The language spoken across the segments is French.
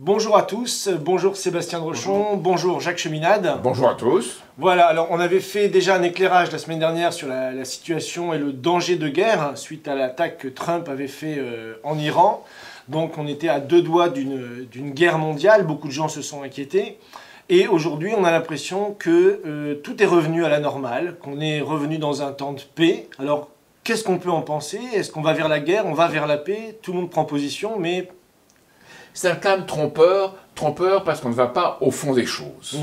Bonjour à tous, bonjour Sébastien Drochon, bonjour Jacques Cheminade. Bonjour à tous. Voilà, alors on avait fait déjà un éclairage la semaine dernière sur la situation et le danger de guerre suite à l'attaque que Trump avait fait en Iran. Donc on était à deux doigts d'une guerre mondiale, beaucoup de gens se sont inquiétés. Et aujourd'hui on a l'impression que tout est revenu à la normale, qu'on est revenu dans un temps de paix. Alors qu'est-ce qu'on peut en penser? Est-ce qu'on va vers la guerre? On va vers la paix? Tout le monde prend position, mais... C'est un calme trompeur parce qu'on ne va pas au fond des choses.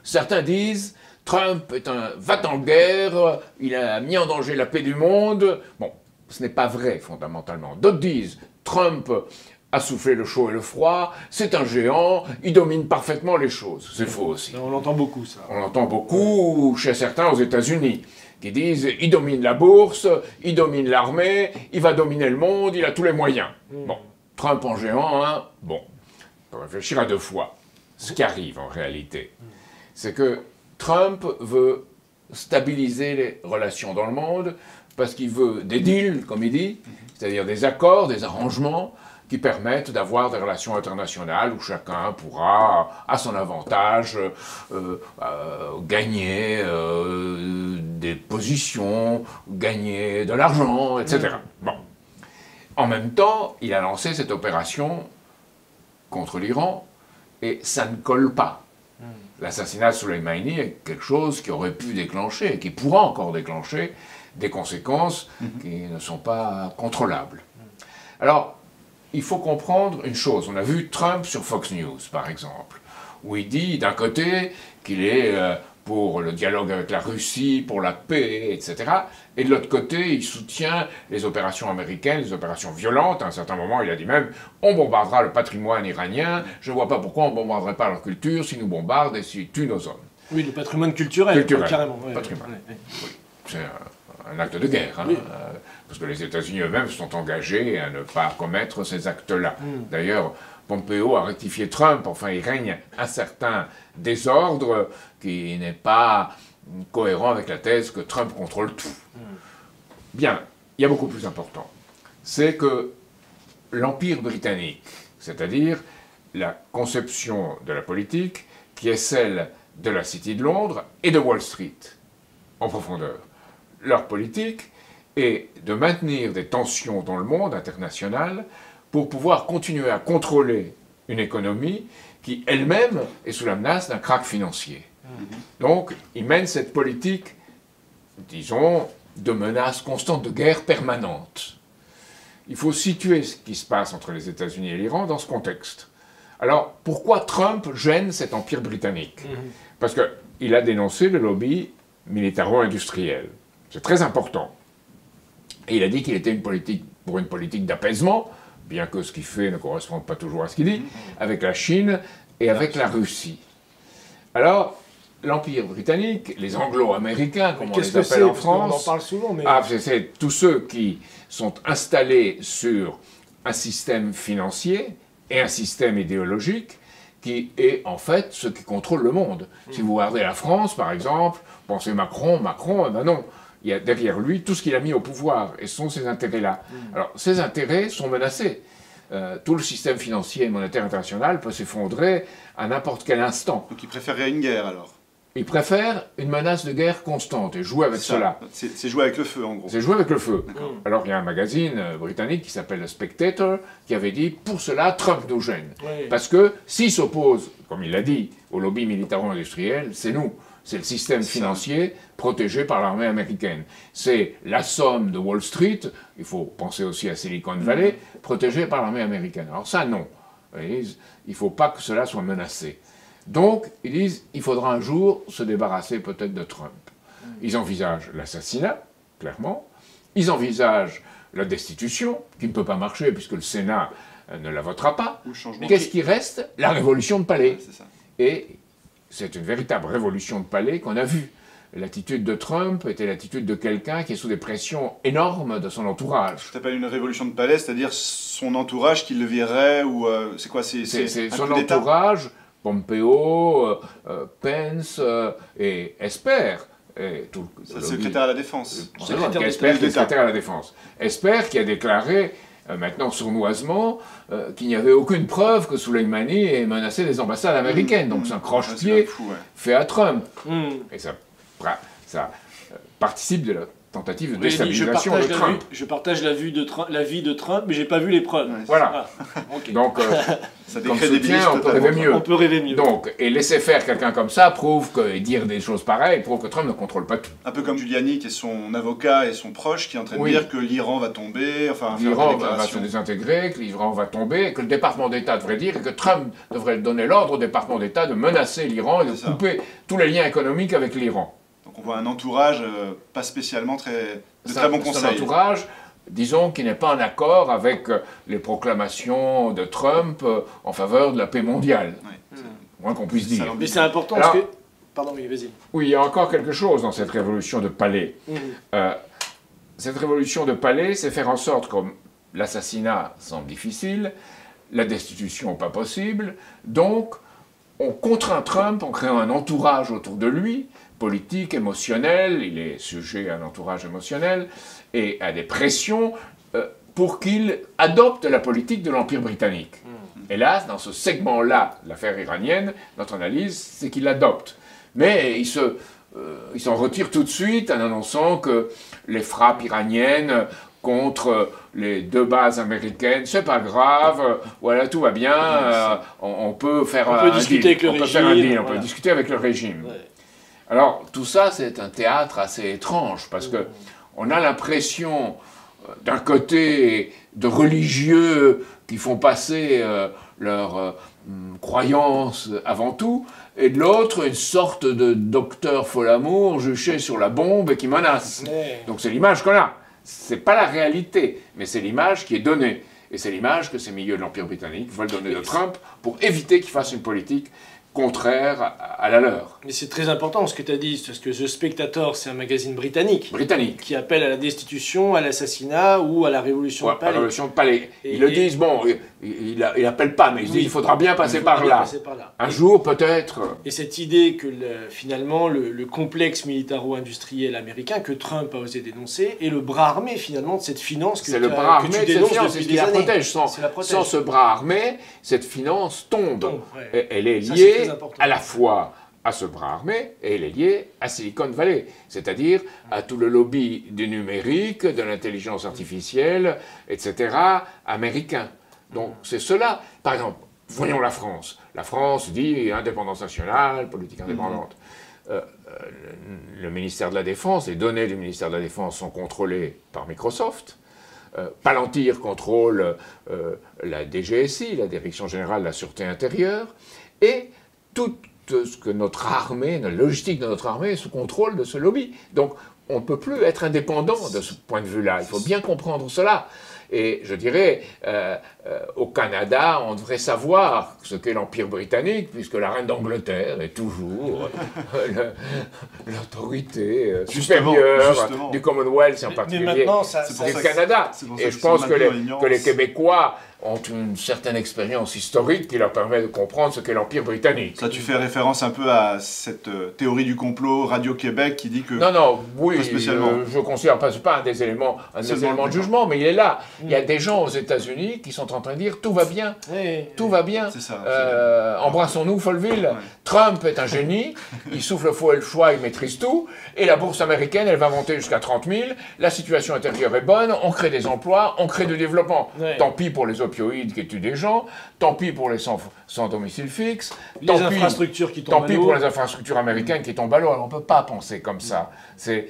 Certains disent Trump est un va-t-en-guerre, il a mis en danger la paix du monde. Bon, ce n'est pas vrai fondamentalement. D'autres disent Trump a soufflé le chaud et le froid, c'est un géant, il domine parfaitement les choses. C'est faux aussi. On l'entend beaucoup ça. On l'entend beaucoup chez certains aux États-Unis qui disent il domine la bourse, il domine l'armée, il va dominer le monde, il a tous les moyens. Bon. Trump en géant, hein, bon, on peut réfléchir à deux fois. Ce qui arrive en réalité, c'est que Trump veut stabiliser les relations dans le monde parce qu'il veut des deals, comme il dit, c'est-à-dire des accords, des arrangements qui permettent d'avoir des relations internationales où chacun pourra, à son avantage, gagner des positions, gagner de l'argent, etc. Bon. En même temps, il a lancé cette opération contre l'Iran et ça ne colle pas. L'assassinat de Soleimani est quelque chose qui aurait pu déclencher, qui pourra encore déclencher des conséquences qui ne sont pas contrôlables. Alors, il faut comprendre une chose. On a vu Trump sur Fox News, par exemple, où il dit d'un côté qu'il est pour le dialogue avec la Russie, pour la paix, etc. Et de l'autre côté, il soutient les opérations américaines, les opérations violentes. À un certain moment, il a dit même « on bombardera le patrimoine iranien, je ne vois pas pourquoi on ne bombarderait pas leur culture s'ils nous bombardent et s'ils tuent nos hommes. » Oui, le patrimoine culturel. Carrément. Ouais, patrimoine. Oui. C'est un acte de guerre, hein, parce que les États-Unis eux-mêmes sont engagés à ne pas commettre ces actes-là. D'ailleurs, Pompeo a rectifié Trump, enfin il règne un certain désordre qui n'est pas cohérent avec la thèse que Trump contrôle tout. Bien, il y a beaucoup plus important. C'est que l'Empire britannique, c'est-à-dire la conception de la politique qui est celle de la City de Londres et de Wall Street, en profondeur. Leur politique est de maintenir des tensions dans le monde international pour pouvoir continuer à contrôler une économie qui elle-même est sous la menace d'un krach financier. Donc, ils mènent cette politique, disons, de menace constante, de guerre permanente. Il faut situer ce qui se passe entre les États-Unis et l'Iran dans ce contexte. Alors, pourquoi Trump gêne cet empire britannique? Parce qu'il a dénoncé le lobby militaro-industriel. C'est très important. Et il a dit qu'il était pour une politique d'apaisement, bien que ce qu'il fait ne corresponde pas toujours à ce qu'il dit, avec la Chine et avec la Russie. Alors, l'Empire britannique, les Anglo-Américains, comme on les appelle en France, on en parle souvent, mais... c'est tous ceux qui sont installés sur un système financier et un système idéologique qui est en fait ce qui contrôle le monde. Si vous regardez la France, par exemple, pensez Macron, eh ben non. Il y a derrière lui tout ce qu'il a mis au pouvoir, et ce sont ces intérêts-là. Alors, ces intérêts sont menacés. Tout le système financier et monétaire international peut s'effondrer à n'importe quel instant. Donc il préférerait une guerre, alors? Il préfère une menace de guerre constante, et jouer avec cela. C'est jouer avec le feu, en gros. C'est jouer avec le feu. Alors, il y a un magazine britannique qui s'appelle The Spectator, qui avait dit, pour cela, Trump nous gêne. Parce que s'il s'oppose, comme il l'a dit, au lobby militaro-industriel, c'est nous. C'est le système financier protégé par l'armée américaine. C'est la somme de Wall Street, il faut penser aussi à Silicon Valley, protégée par l'armée américaine. Alors ça, non. Il ne faut pas que cela soit menacé. Donc, ils disent, il faudra un jour se débarrasser peut-être de Trump. Ils envisagent l'assassinat, clairement. Ils envisagent la destitution, qui ne peut pas marcher puisque le Sénat ne la votera pas. Qu'est-ce qui reste? La révolution de palais. Et c'est une véritable révolution de palais qu'on a vue. L'attitude de Trump était l'attitude de quelqu'un qui est sous des pressions énormes de son entourage. Ça s'appelle une révolution de palais, c'est-à-dire son entourage qui le virerait, ou c'est quoi? C'est son entourage, Pompeo, Pence et Esper. C'est le secrétaire à la Défense. Esper, qui est secrétaire à la Défense. Esper qui a déclaré maintenant sournoisement, qu'il n'y avait aucune preuve que Soleimani ait menacé les ambassades américaines. Donc c'est un croche-pied fait à Trump. Et ça participe de la tentative de déstabilisation de Trump. Je partage l'avis de Trump, mais j'ai pas vu les preuves. Voilà. Okay. Donc, ça comme soutien, on peut rêver mieux. On peut rêver mieux. Donc, et laisser faire quelqu'un comme ça prouve que, et dire des choses pareilles, prouve que Trump ne contrôle pas tout. Un peu comme Giuliani, qui est son avocat et son proche, qui est en train de dire que l'Iran va tomber, enfin, l'Iran va se désintégrer, que l'Iran va tomber, que le département d'État devrait dire, et que Trump devrait donner l'ordre au département d'État de menacer l'Iran et de couper tous les liens économiques avec l'Iran. Donc on voit un entourage pas spécialement très bons conseils. C'est un entourage, disons, qui n'est pas en accord avec les proclamations de Trump en faveur de la paix mondiale. Oui, moins qu'on puisse dire. Mais c'est important parce que... Pardon, oui, vas-y. Oui, il y a encore quelque chose dans cette révolution de palais. Cette révolution de palais, c'est faire en sorte, comme l'assassinat semble difficile, la destitution pas possible, donc on contraint Trump en créant un entourage autour de lui, politique, émotionnel, il est sujet à un entourage émotionnel, et à des pressions pour qu'il adopte la politique de l'Empire britannique. Hélas, dans ce segment-là, l'affaire iranienne, notre analyse, c'est qu'il l'adopte. Mais il s'en retire tout de suite en annonçant que les frappes iraniennes contre les 2 bases américaines, c'est pas grave, voilà, tout va bien, on peut faire un deal, on peut discuter avec le régime. Ouais. Alors, tout ça, c'est un théâtre assez étrange, parce que on a l'impression, d'un côté, de religieux qui font passer leur croyance avant tout, et de l'autre, une sorte de docteur Folamour juché sur la bombe et qui menace. Donc c'est l'image qu'on a. C'est pas la réalité, mais c'est l'image qui est donnée. Et c'est l'image que ces milieux de l'Empire britannique veulent donner de Trump pour éviter qu'il fasse une politique contraire à la leur. Mais c'est très important ce que tu as dit, parce que The Spectator, c'est un magazine britannique. Qui appelle à la destitution, à l'assassinat ou à la révolution de palais. La révolution de palais. Ils le disent, bon, il n'appelle pas, mais ils disent il faudra bien passer par là. Un jour, peut-être. Et cette idée que finalement, le complexe militaro-industriel américain que Trump a osé dénoncer est le bras armé finalement de cette finance que, le bras armé tu dénonces depuis des années. Sans ce bras armé, cette finance tombe. Elle est liée à la fois à ce bras armé et elle est liée à Silicon Valley, c'est-à-dire à tout le lobby du numérique, de l'intelligence artificielle, etc., américain. Donc c'est cela. Par exemple, voyons la France. La France dit indépendance nationale, politique indépendante. Le ministère de la Défense, les données du ministère de la Défense sont contrôlées par Microsoft. Palantir contrôle la DGSI, la Direction Générale de la Sûreté Intérieure, et tout ce que notre armée, la logistique de notre armée est sous contrôle de ce lobby. Donc on ne peut plus être indépendant de ce point de vue-là. Il faut bien comprendre cela. Et je dirais, au Canada, on devrait savoir ce qu'est l'Empire britannique, puisque la reine d'Angleterre est toujours l'autorité supérieure du Commonwealth, en particulier du Canada. Et je pense que les Québécois ont une certaine expérience historique qui leur permet de comprendre ce qu'est l'Empire britannique. Ça, tu fais référence un peu à cette théorie du complot Radio-Québec qui dit que... Non, oui, je ne considère pas, c'est pas un des éléments de jugement, mais il est là. Il y a des gens aux États-Unis qui sont en train de dire tout va bien, tout va bien. Embrassons-nous, Folleville. Trump est un génie, il souffle le fou et le choix, il maîtrise tout, et la bourse américaine, elle va monter jusqu'à 30 000, la situation intérieure est bonne, on crée des emplois, on crée du développement. Tant pis pour les opioïdes qui tuent des gens, tant pis pour les sans domicile fixe, tant pis pour les infrastructures américaines qui tombent à l'eau. Alors on ne peut pas penser comme ça. C'est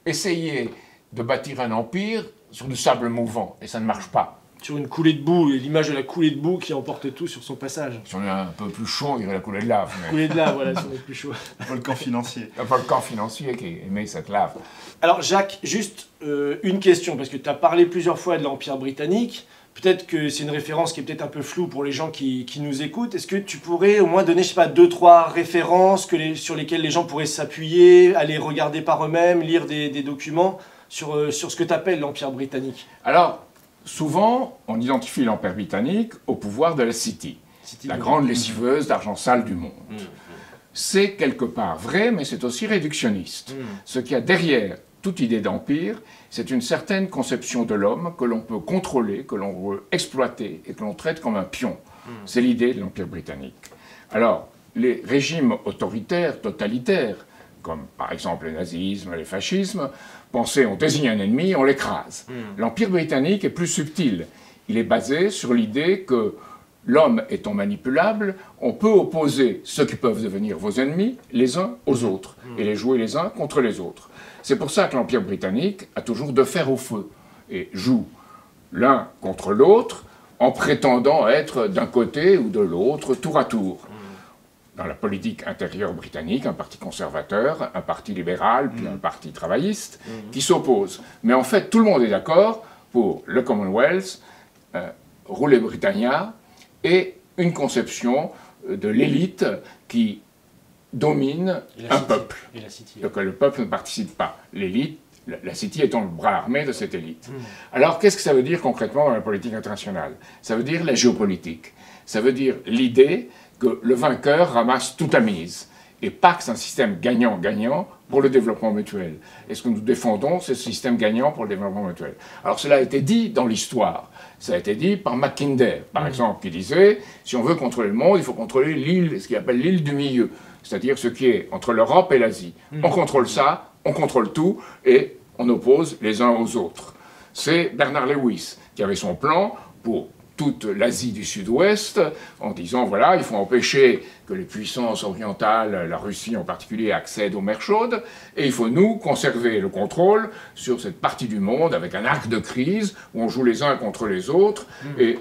essayer de bâtir un empire sur du sable mouvant, et ça ne marche pas. Sur une coulée de boue, l'image de la coulée de boue qui emporte tout sur son passage. Si on est un peu plus chaud, il y aurait la coulée de lave. Mais... Coulée de lave, voilà, si on est plus chaud. Un volcan financier. Un volcan financier qui émet cette lave. Alors Jacques, juste une question, parce que tu as parlé plusieurs fois de l'Empire britannique. Peut-être que c'est une référence qui est peut-être un peu floue pour les gens qui nous écoutent. Est-ce que tu pourrais au moins donner, je sais pas, 2-3 références sur lesquelles les gens pourraient s'appuyer, aller regarder par eux-mêmes, lire des documents sur ce que tu appelles l'Empire britannique? Alors, souvent, on identifie l'Empire britannique au pouvoir de la City, la grande lessiveuse d'argent sale du monde. C'est quelque part vrai, mais c'est aussi réductionniste. Ce qu'il y a derrière toute idée d'empire, c'est une certaine conception de l'homme que l'on peut contrôler, que l'on veut exploiter et que l'on traite comme un pion. C'est l'idée de l'Empire britannique. Alors, les régimes autoritaires, totalitaires, comme par exemple le nazisme, le fascisme, pensaient on désigne un ennemi, on l'écrase. L'Empire britannique est plus subtil. Il est basé sur l'idée que l'homme étant manipulable, on peut opposer ceux qui peuvent devenir vos ennemis les uns aux autres et les jouer les uns contre les autres. C'est pour ça que l'Empire britannique a toujours de fer au feu et joue l'un contre l'autre en prétendant être d'un côté ou de l'autre, tour à tour. Dans la politique intérieure britannique, un parti conservateur, un parti libéral, puis un parti travailliste, qui s'opposent. Mais en fait, tout le monde est d'accord pour le Commonwealth, rouler Britannia, et une conception de l'élite qui domine un peuple. Et la City. Donc le peuple ne participe pas. L'élite, la City étant le bras armé de cette élite. Alors qu'est-ce que ça veut dire concrètement dans la politique internationale? Ça veut dire la géopolitique. Ça veut dire l'idée que le vainqueur ramasse toute la mise. Et pas que c'est un système gagnant-gagnant pour le développement mutuel. Et ce que nous défendons, c'est ce système gagnant pour le développement mutuel. Alors cela a été dit dans l'histoire. Ça a été dit par Mackinder, par exemple, qui disait, si on veut contrôler le monde, il faut contrôler l'île, ce qu'il appelle l'île du milieu. C'est-à-dire ce qui est entre l'Europe et l'Asie. On contrôle ça, on contrôle tout, et on oppose les uns aux autres. C'est Bernard Lewis qui avait son plan pour toute l'Asie du Sud-Ouest, en disant, voilà, il faut empêcher que les puissances orientales, la Russie en particulier, accèdent aux mers chaudes, et il faut, nous, conserver le contrôle sur cette partie du monde avec un arc de crise où on joue les uns contre les autres, et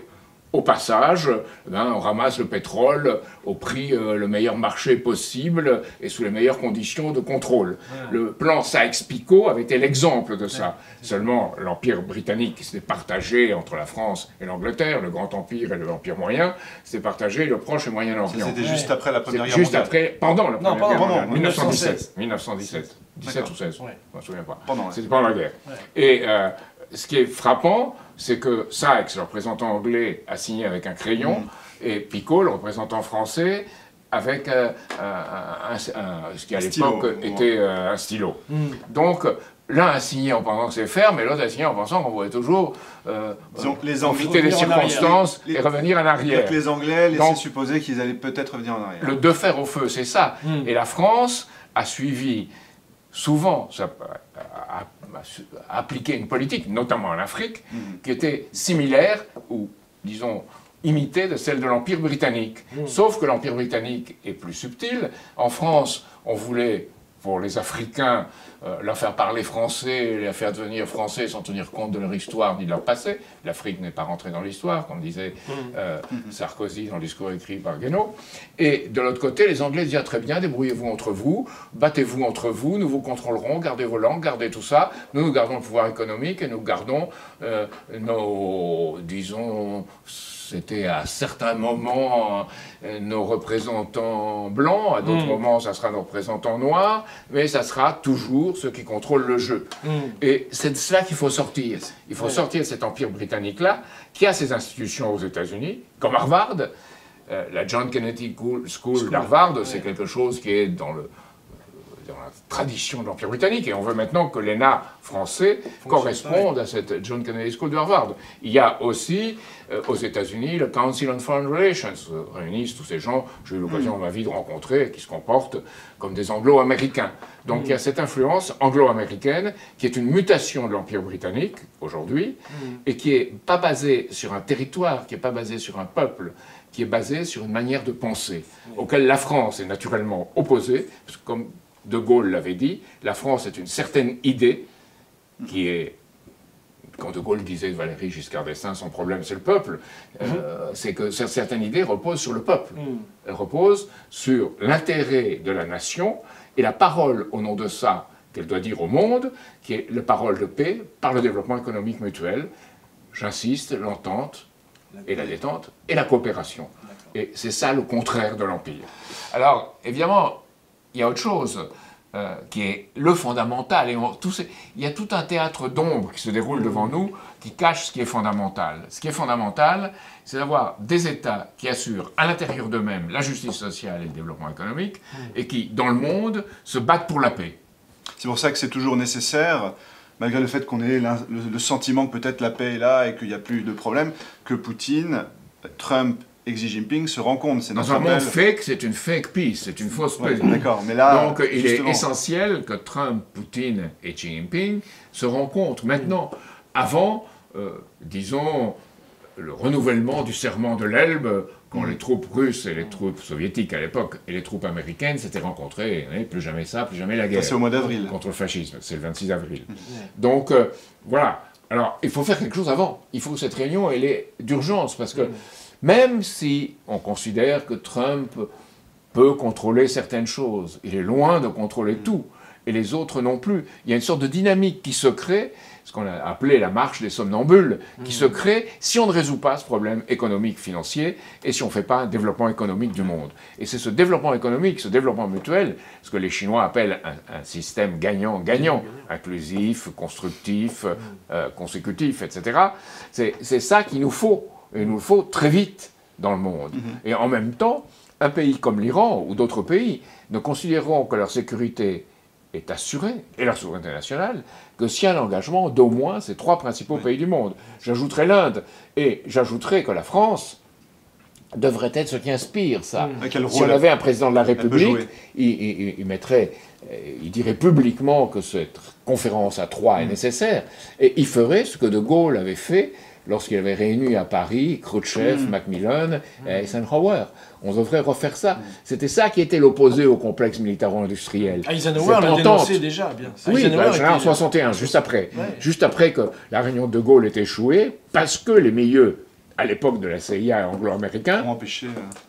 au passage, on ramasse le pétrole au prix le meilleur marché possible et sous les meilleures conditions de contrôle. Le plan Sykes-Picot avait été l'exemple de ça. Seulement, l'Empire britannique s'était partagé entre la France et l'Angleterre, le Grand Empire et l'Empire moyen, s'était partagé le Proche et Moyen-Orient. C'était juste après la Première Guerre mondiale. Juste après, pendant la Non, Première Guerre mondiale, 1917. 1917. 17 ou 16, Ouais. je ne me souviens pas. Pendant, C'était pendant la guerre. Ouais. Et ce qui est frappant, c'est que Sykes, le représentant anglais, a signé avec un crayon, et Picot, le représentant français, avec ce qui à l'époque était un stylo. Donc, l'un a signé en pensant que c'est ferme, et l'autre a signé en pensant qu'on pouvait toujours profiter des circonstances et revenir en arrière. Les Anglais laissaient supposer qu'ils allaient peut-être revenir en arrière. Le de fer au feu, c'est ça. Et la France a suivi souvent, a appliqué une politique, notamment en Afrique, qui était similaire, ou disons, imitée de celle de l'Empire britannique. Sauf que l'Empire britannique est plus subtil. En France, on voulait, pour les Africains, leur faire parler français, les faire devenir français sans tenir compte de leur histoire ni de leur passé. L'Afrique n'est pas rentrée dans l'histoire, comme disait Sarkozy dans le discours écrit par Guénaud. Et de l'autre côté, les Anglais disaient très bien, débrouillez-vous entre vous, battez-vous entre vous, nous vous contrôlerons, gardez vos langues, gardez tout ça. Nous gardons le pouvoir économique et nous gardons nos, disons, c'était à certains moments nos représentants blancs, à d'autres moments ça sera nos représentants noirs, mais ça sera toujours ceux qui contrôlent le jeu. Et c'est de cela qu'il faut sortir. Il faut sortir de cet empire britannique-là, qui a ses institutions aux États-Unis, comme Harvard. La John Kennedy School d'Harvard, c'est quelque chose qui est dans la tradition de l'Empire britannique, et on veut maintenant que l'ENA français corresponde à cette John Kennedy School de Harvard. Il y a aussi aux États-Unis le Council on Foreign Relations, réunissent tous ces gens, j'ai eu l'occasion dans ma vie de rencontrer, qui se comportent comme des anglo-américains. Donc il y a cette influence anglo-américaine qui est une mutation de l'Empire britannique aujourd'hui, et qui n'est pas basée sur un territoire, qui n'est pas basée sur un peuple, qui est basée sur une manière de penser, auquel la France est naturellement opposée, parce que comme De Gaulle l'avait dit, la France est une certaine idée qui est, quand De Gaulle disait de Valéry Giscard d'Estaing, son problème c'est le peuple, c'est que certaines idées reposent sur le peuple. Elles reposent sur l'intérêt de la nation et la parole au nom de ça qu'elle doit dire au monde, qui est la parole de paix par le développement économique mutuel. J'insiste, l'entente et la détente et la coopération. Et c'est ça le contraire de l'Empire. Alors, évidemment, il y a autre chose qui est le fondamental. Et il y a tout un théâtre d'ombre qui se déroule devant nous, qui cache ce qui est fondamental. Ce qui est fondamental, c'est d'avoir des États qui assurent à l'intérieur d'eux-mêmes la justice sociale et le développement économique, et qui, dans le monde, se battent pour la paix. C'est pour ça que c'est toujours nécessaire, malgré le fait qu'on ait le sentiment que peut-être la paix est là et qu'il n'y a plus de problème, que Poutine, Trump et Xi Jinping se rencontrent. C'est dans un monde fake, c'est une fake peace, c'est une fausse paix. D'accord, mais là... Donc il est essentiel que Trump, Poutine et Xi Jinping se rencontrent. Maintenant, avant, disons, le renouvellement du serment de l'Elbe, quand les troupes russes et les troupes soviétiques à l'époque et les troupes américaines s'étaient rencontrées, plus jamais ça, plus jamais la guerre. C'est au mois d'avril. Contre le fascisme, c'est le 26 avril. Donc voilà, alors il faut faire quelque chose avant. Il faut que cette réunion, elle est d'urgence, parce que même si on considère que Trump peut contrôler certaines choses, il est loin de contrôler tout, et les autres non plus. Il y a une sorte de dynamique qui se crée, ce qu'on a appelé la marche des somnambules, qui se crée si on ne résout pas ce problème économique, financier, et si on ne fait pas un développement économique du monde. Et c'est ce développement économique, ce développement mutuel, ce que les Chinois appellent un système gagnant-gagnant, inclusif, constructif, consécutif, etc. C'est ça qu'il nous faut, et il nous le faut très vite dans le monde. Et en même temps, un pays comme l'Iran ou d'autres pays ne considéreront que leur sécurité est assurée, et leur souveraineté nationale, que s'il y a l'engagement d'au moins ces 3 principaux pays du monde. J'ajouterai l'Inde, et j'ajouterai que la France devrait être ce qui inspire ça. Si on avait un président de la République, il dirait publiquement que cette conférence à 3 est nécessaire, et il ferait ce que De Gaulle avait fait lorsqu'il avait réuni à Paris Khrouchtchev, Macmillan et Eisenhower. On devrait refaire ça. C'était ça qui était l'opposé au complexe militaro-industriel. Eisenhower l'a dénoncé déjà, bien. Oui, en 61, juste après. Ouais. Juste après que la réunion de Gaulle ait échoué, parce que les milieux, à l'époque de la CIA anglo-américains,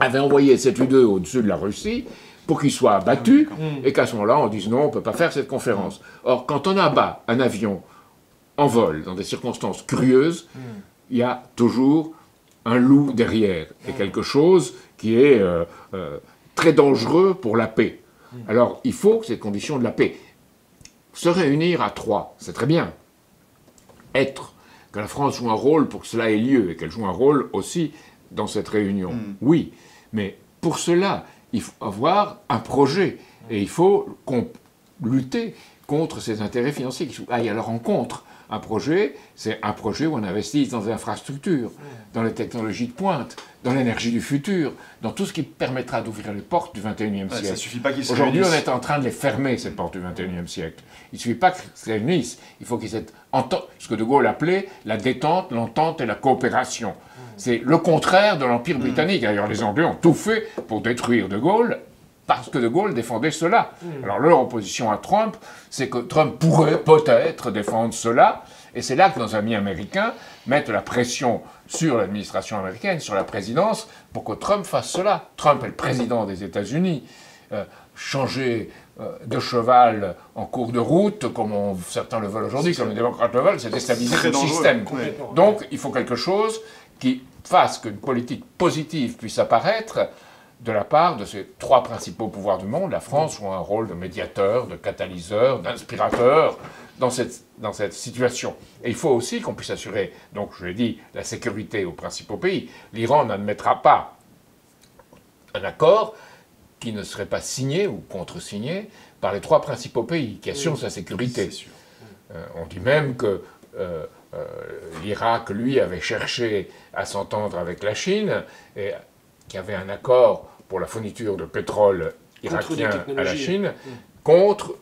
avaient envoyé cette U-2 au-dessus de la Russie pour qu'il soit abattu, et qu'à ce moment-là, on dise non, on ne peut pas faire cette conférence. Or, quand on abat un avion en vol, dans des circonstances curieuses, il y a toujours un loup derrière, et quelque chose qui est très dangereux pour la paix. Alors, il faut que ces conditions de la paix se réunir à 3, c'est très bien. Que la France joue un rôle pour que cela ait lieu, et qu'elle joue un rôle aussi dans cette réunion. Oui, mais pour cela, il faut avoir un projet, et il faut lutter contre ces intérêts financiers qui aillent à leur rencontre. Un projet, c'est un projet où on investit dans les infrastructures, dans les technologies de pointe, dans l'énergie du futur, dans tout ce qui permettra d'ouvrir les portes du XXIe siècle. Ça suffit pas qu'ils se Aujourd'hui, on est en train de les fermer, ces portes du XXIe siècle. Il ne suffit pas qu'ils se réunissent, il faut qu'ils aient ce que De Gaulle appelait la détente, l'entente et la coopération. C'est le contraire de l'Empire britannique. D'ailleurs, les Anglais ont tout fait pour détruire De Gaulle, parce que De Gaulle défendait cela. Alors leur opposition à Trump, c'est que Trump pourrait peut-être défendre cela, et c'est là que nos amis américains mettent la pression sur l'administration américaine, sur la présidence, pour que Trump fasse cela. Trump est le président des États-Unis. Changer de cheval en cours de route, comme certains le veulent aujourd'hui, comme les démocrates le veulent, c'est déstabiliser tout le système. Donc il faut quelque chose qui fasse qu'une politique positive puisse apparaître, de la part de ces 3 principaux pouvoirs du monde. La France joue un rôle de médiateur, de catalyseur, d'inspirateur dans cette situation. Et il faut aussi qu'on puisse assurer, donc je l'ai dit, la sécurité aux principaux pays. L'Iran n'admettra pas un accord qui ne serait pas signé ou contre-signé par les 3 principaux pays qui assurent sa sécurité. On dit même que l'Irak, lui, avait cherché à s'entendre avec la Chine, et qu'il y avait un accord pour la fourniture de pétrole irakien à la Chine,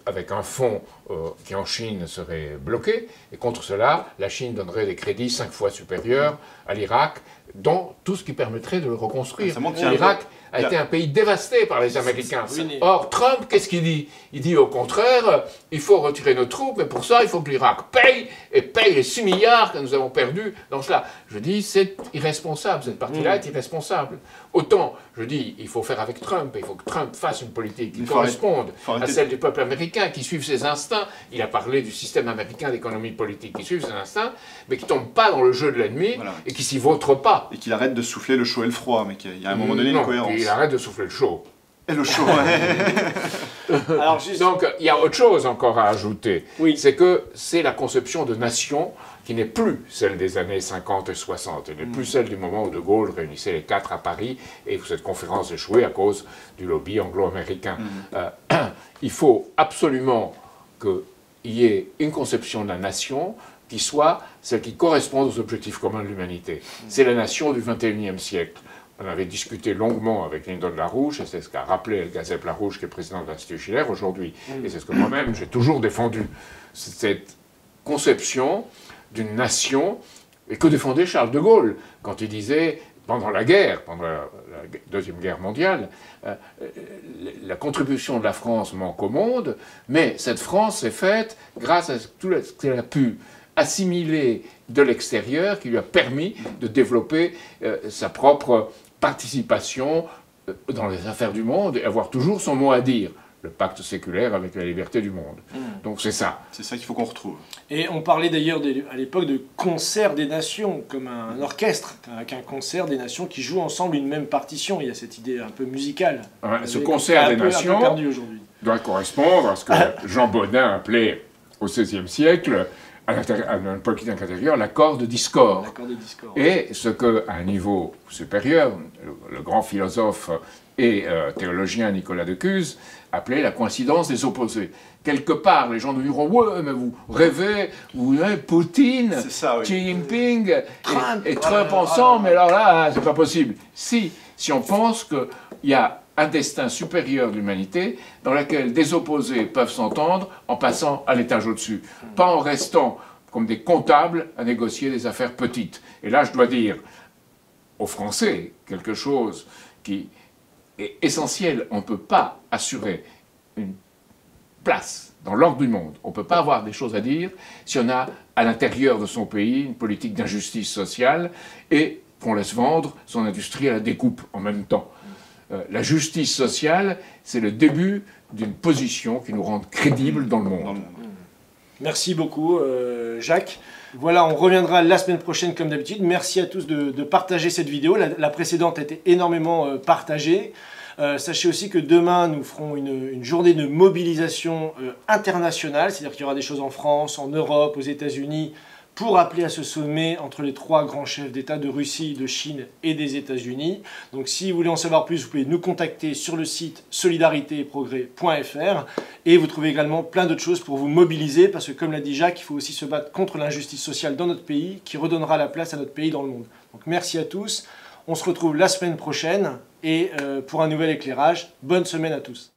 avec un fonds qui en Chine serait bloqué, et contre cela, la Chine donnerait des crédits 5 fois supérieurs à l'Irak, dans tout ce qui permettrait de le reconstruire. L'Irak a été un pays dévasté par les Américains. Or, Trump, qu'est-ce qu'il dit? Il dit au contraire, il faut retirer nos troupes, mais pour ça, il faut que l'Irak paye, et paye les 6 milliards que nous avons perdus dans cela. Je dis, c'est irresponsable, cette partie-là est irresponsable. Autant, je dis, il faut faire avec Trump, il faut que Trump fasse une politique qui corresponde à celle du peuple américain, qui suive ses instincts. Il a parlé du système américain d'économie politique, qui suive ses instincts, mais qui ne tombe pas dans le jeu de l'ennemi, et qui s'y vautre pas. Et qu'il arrête de souffler le chaud et le froid, mais qu'il y a un moment donné une cohérence. Il arrête de souffler le chaud. Et le chaud, Alors, donc, il y a autre chose encore à ajouter. C'est que c'est la conception de nation qui n'est plus celle des années 50 et 60. Elle n'est plus celle du moment où De Gaulle réunissait les 4 à Paris et où cette conférence échouait à cause du lobby anglo-américain. Il faut absolument qu'il y ait une conception de la nation qui soit celle qui correspond aux objectifs communs de l'humanité. C'est la nation du XXIe siècle. On avait discuté longuement avec Lyndon LaRouche, et c'est ce qu'a rappelé El Gazep LaRouche, qui est président de l'Institut Schiller aujourd'hui. Et c'est ce que moi-même j'ai toujours défendu. Cette conception d'une nation, et que défendait Charles de Gaulle quand il disait, pendant la guerre, pendant la Deuxième Guerre mondiale, la contribution de la France manque au monde, mais cette France s'est faite grâce à tout ce qu'elle a pu assimiler de l'extérieur, qui lui a permis de développer sa propre participation dans les affaires du monde et avoir toujours son mot à dire. Le pacte séculaire avec la liberté du monde. Donc c'est ça. C'est ça qu'il faut qu'on retrouve. Et on parlait d'ailleurs à l'époque de concert des nations, comme un orchestre, avec un concert des nations qui jouent ensemble une même partition. Il y a cette idée un peu musicale. Ce concert des nations doit correspondre à ce que Jean Bodin appelait au XVIe siècle, à une politique intérieure, l'accord de discorde. Et ce qu'à un niveau supérieur, le grand philosophe et théologien Nicolas de Cuse appelait la coïncidence des opposés. Quelque part, les gens nous diront « Ouais, mais vous rêvez, vous avez Poutine, Xi Jinping et Trump ensemble, mais alors là, c'est pas possible. » Si on pense qu'il y a un destin supérieur de l'humanité dans lequel des opposés peuvent s'entendre en passant à l'étage au-dessus, pas en restant comme des comptables à négocier des affaires petites. Et là, je dois dire aux Français quelque chose qui est essentiel. On ne peut pas assurer une place dans l'ordre du monde. On ne peut pas avoir des choses à dire si on a à l'intérieur de son pays une politique d'injustice sociale et qu'on laisse vendre son industrie à la découpe en même temps. La justice sociale, c'est le début d'une position qui nous rende crédibles dans le monde. Merci beaucoup, Jacques. Voilà, on reviendra la semaine prochaine comme d'habitude. Merci à tous de partager cette vidéo. La précédente a été énormément partagée. Sachez aussi que demain, nous ferons une journée de mobilisation internationale. C'est-à-dire qu'il y aura des choses en France, en Europe, aux États-Unis, pour appeler à ce sommet entre les 3 grands chefs d'État de Russie, de Chine et des États-Unis. Donc si vous voulez en savoir plus, vous pouvez nous contacter sur le site solidaritéetprogrès.fr et vous trouvez également plein d'autres choses pour vous mobiliser parce que comme l'a dit Jacques, il faut aussi se battre contre l'injustice sociale dans notre pays qui redonnera la place à notre pays dans le monde. Donc merci à tous, on se retrouve la semaine prochaine et pour un nouvel éclairage, bonne semaine à tous.